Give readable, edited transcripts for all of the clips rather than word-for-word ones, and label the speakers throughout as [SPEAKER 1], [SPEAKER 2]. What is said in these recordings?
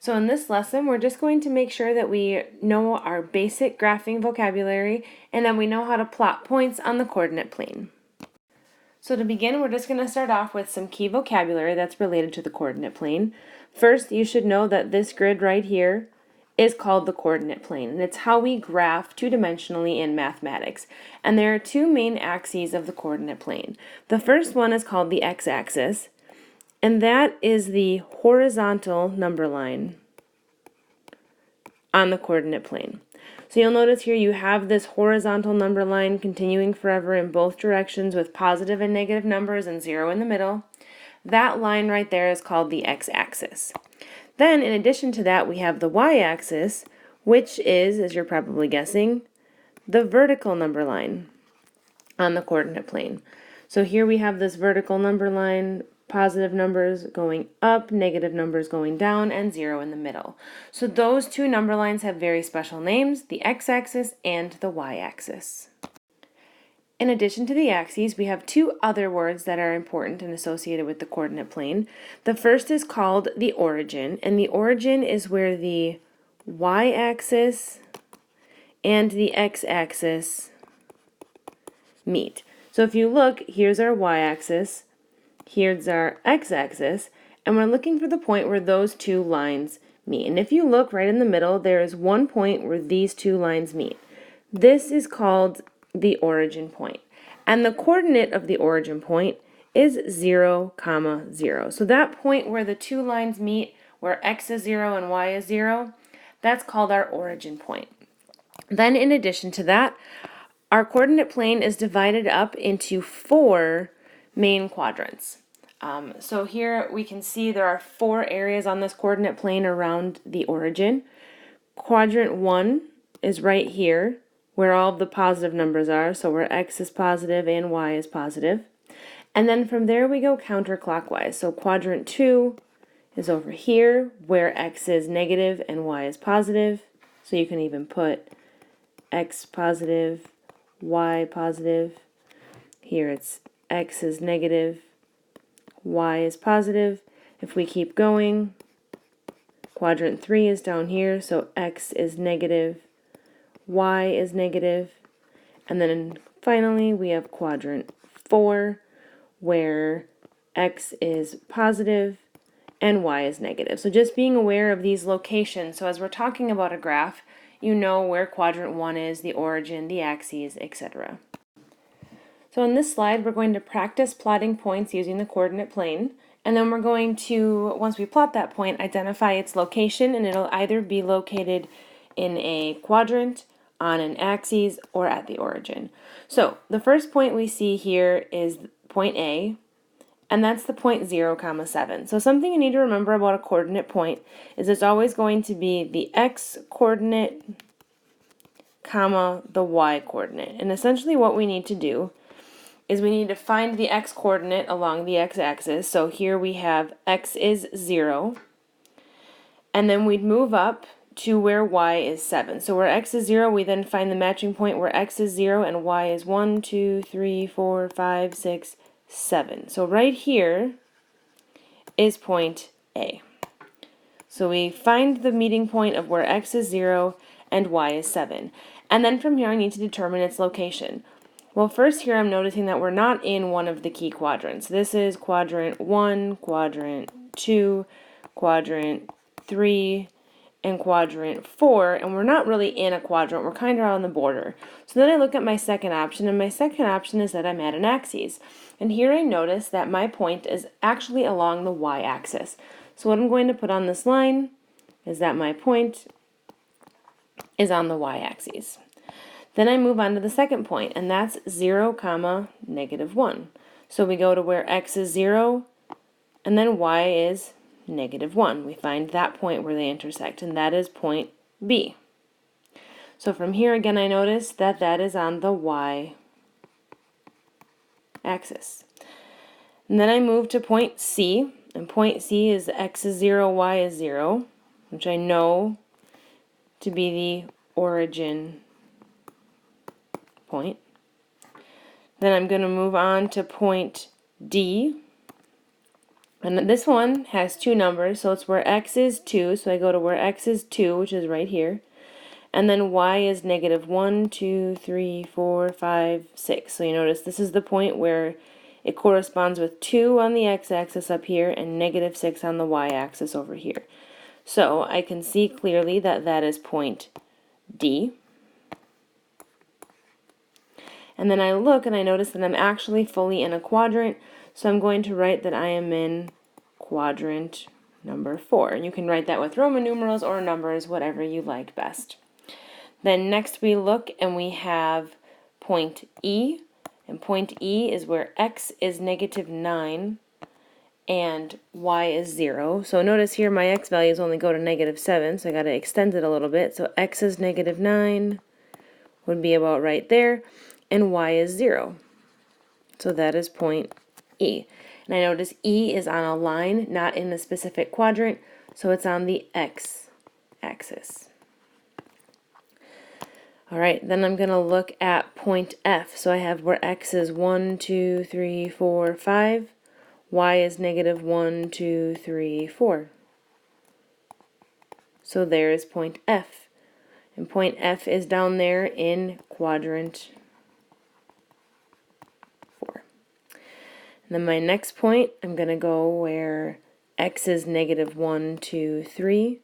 [SPEAKER 1] So in this lesson, we're just going to make sure that we know our basic graphing vocabulary and then we know how to plot points on the coordinate plane. So to begin, we're just going to start off with some key vocabulary that's related to the coordinate plane. First, you should know that this grid right here is called the coordinate plane, and it's how we graph two-dimensionally in mathematics. And there are two main axes of the coordinate plane. The first one is called the x-axis, and that is the horizontal number line on the coordinate plane. So you'll notice here you have this horizontal number line continuing forever in both directions with positive and negative numbers and 0 in the middle. That line right there is called the x-axis. Then in addition to that, we have the y-axis, which is, as you're probably guessing, the vertical number line on the coordinate plane. So here we have this vertical number line, positive numbers going up, negative numbers going down, and 0 in the middle. So those two number lines have very special names, the x-axis and the y-axis. In addition to the axes, we have two other words that are important and associated with the coordinate plane. The first is called the origin, and the origin is where the y-axis and the x-axis meet. So if you look, here's our y-axis, here's our x-axis, and we're looking for the point where those two lines meet. And if you look right in the middle, there is one point where these two lines meet. This is called the origin point. And the coordinate of the origin point is 0, 0. So that point where the two lines meet, where x is 0 and y is 0, that's called our origin point. Then in addition to that, our coordinate plane is divided up into 4 main quadrants. So here we can see there are 4 areas on this coordinate plane around the origin. Quadrant 1 is right here, where all of the positive numbers are, so where x is positive and y is positive. And then from there we go counterclockwise. So quadrant 2 is over here, where x is negative and y is positive. So you can even put x positive, y positive. Here it's x is negative, y is positive. If we keep going, quadrant 3 is down here, so x is negative, y is negative. And then finally we have quadrant 4, where x is positive and y is negative. So just being aware of these locations, so as we're talking about a graph, you know where quadrant 1 is, the origin, the axes, etc. So in this slide, we're going to practice plotting points using the coordinate plane, and then we're going to, once we plot that point, identify its location, and it'll either be located in a quadrant, on an axis, or at the origin. So the first point we see here is point A, and that's the point 0, 7. So something you need to remember about a coordinate point is it's always going to be the x coordinate, comma, the y coordinate. And essentially what we need to do is we need to find the x coordinate along the x-axis. So here we have x is 0, and then we'd move up to where y is 7. So where x is 0, we then find the matching point where x is 0 and y is 1, 2, 3, 4, 5, 6, 7. So right here is point A. So we find the meeting point of where x is 0 and y is 7. And then from here I need to determine its location. Well, first here I'm noticing that we're not in one of the key quadrants. This is quadrant 1, quadrant 2, quadrant 3, and quadrant 4, and we're not really in a quadrant, we're kind of on the border. So then I look at my second option, and my second option is that I'm at an axis. And here I notice that my point is actually along the y-axis. So what I'm going to put on this line is that my point is on the y-axis. Then I move on to the second point, and that's 0, -1. So we go to where x is 0, and then y is -1. We find that point where they intersect, and that is point B. So from here again I notice that that is on the y-axis. And then I move to point C, and point C is x is 0, y is 0, which I know to be the origin point. Then I'm going to move on to point D, And this one has two numbers, so it's where x is 2, so I go to where x is 2, which is right here. And then y is negative 1, 2, 3, 4, 5, 6. So you notice this is the point where it corresponds with 2 on the x-axis up here and negative 6 on the y-axis over here. So I can see clearly that that is point D. And then I look and I notice that I'm actually fully in a quadrant, so I'm going to write that I am in quadrant number 4. And you can write that with Roman numerals or numbers, whatever you like best. Then next we look and we have point E, and point E is where x is negative 9 and y is 0. So notice here my x values only go to negative 7, so I got to extend it a little bit. So x is negative 9 would be about right there, and y is 0. So that is point E. And I notice E is on a line, not in a specific quadrant, so it's on the x-axis. All right, then I'm going to look at point F. So I have where x is 1, 2, 3, 4, 5. Y is negative 1, 2, 3, 4. So there is point F. And point F is down there in quadrant 4. And then my next point, I'm going to go where x is negative 1, 2, 3.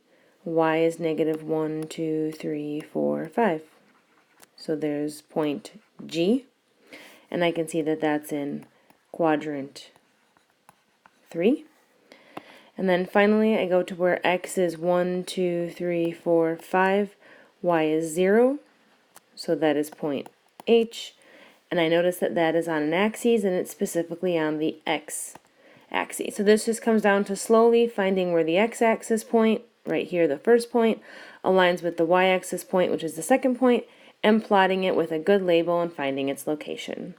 [SPEAKER 1] Y is negative 1, 2, 3, 4, 5. So there's point G, and I can see that that's in quadrant 3. And then finally I go to where x is 1, 2, 3, 4, 5, y is 0, so that is point H, and I notice that that is on an axis and it's specifically on the x-axis. So this just comes down to slowly finding where the x-axis point, right here the first point, aligns with the y-axis point, which is the second point, and plotting it with a good label and finding its location.